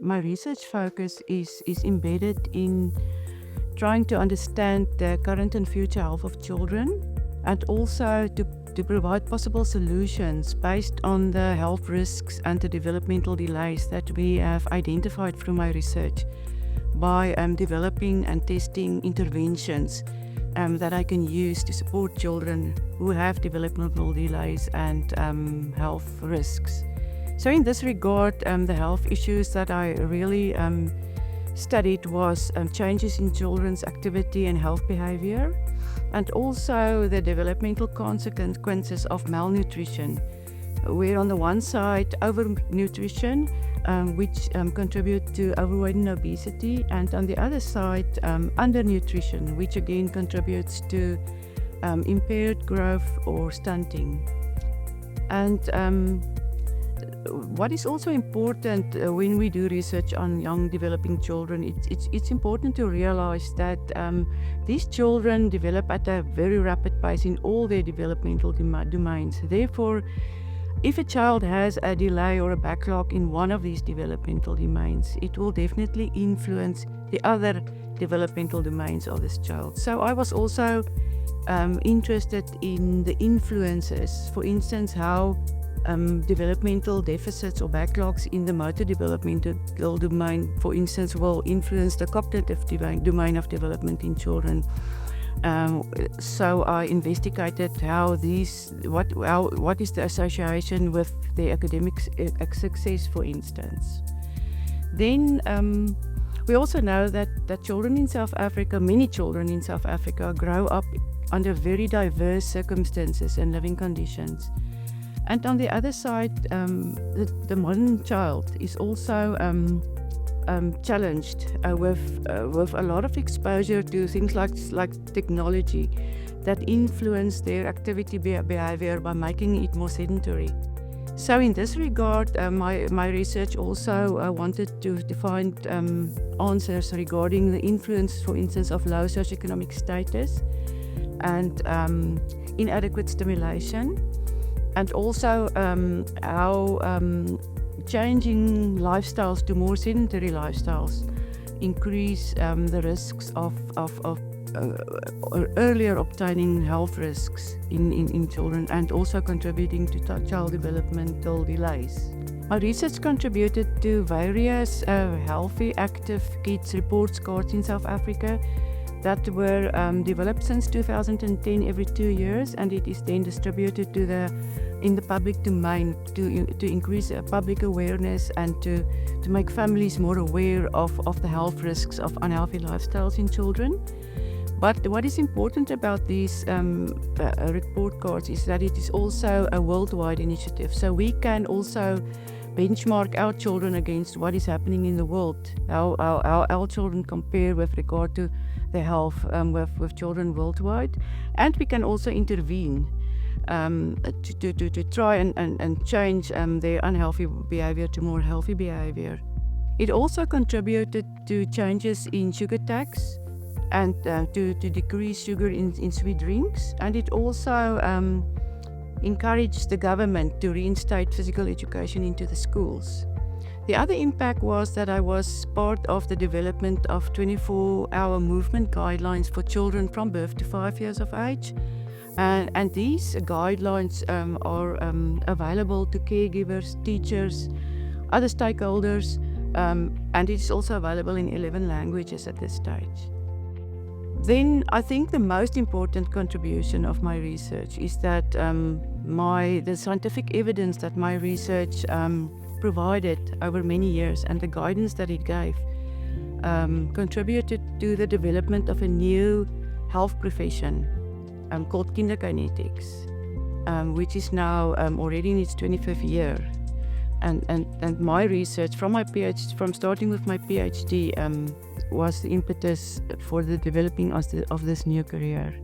my research focus is embedded in trying to understand the current and future health of children, and also to provide possible solutions based on the health risks and the developmental delays that we have identified through my research by developing and testing interventions that I can use to support children who have developmental delays and health risks. So in this regard, the health issues that I really studied was changes in children's activity and health behavior, and also the developmental consequences of malnutrition, where on the one side overnutrition, which contribute to overweight and obesity, and on the other side undernutrition, which again contributes to impaired growth or stunting. And what is also important when we do research on young developing children, it's important to realize that these children develop at a very rapid pace in all their developmental domains. Therefore, if a child has a delay or a backlog in one of these developmental domains, it will definitely influence the other developmental domains of this child. So I was also interested in the influences, for instance, how developmental deficits or backlogs in the motor developmental domain, for instance, will influence the cognitive domain of development in children. So I investigated what is the association with the academic success, for instance. Then we also know that children in South Africa, many children in South Africa, grow up under very diverse circumstances and living conditions. And on the other side, the modern child is also challenged with a lot of exposure to things like technology that influence their activity behavior by making it more sedentary. So in this regard, my research also wanted to find answers regarding the influence, for instance, of low socioeconomic status and inadequate stimulation, and also how changing lifestyles to more sedentary lifestyles increase the risks of earlier obtaining health risks in children, and also contributing to child developmental delays. My research contributed to various healthy, active kids report cards in South Africa that were developed since 2010 every 2 years, and it is then distributed in the public domain to increase public awareness and to make families more aware of the health risks of unhealthy lifestyles in children. But what is important about these report cards is that it is also a worldwide initiative. So we can also benchmark our children against what is happening in the world, how our children compare with regard to their health with children worldwide. And we can also intervene to try and change their unhealthy behavior to more healthy behavior. It also contributed to changes in sugar tax and to decrease sugar in sweet drinks, and it also encouraged the government to reinstate physical education into the schools. The other impact was that I was part of the development of 24-hour movement guidelines for children from birth to 5 years of age. And these guidelines are available to caregivers, teachers, other stakeholders, and it is also available in 11 languages at this stage. Then I think the most important contribution of my research is that the scientific evidence that my research provided over many years and the guidance that it gave contributed to the development of a new health profession called Kinderkinetics, which is now already in its 25th year. And my research from starting with my PhD was the impetus for the developing of this new career.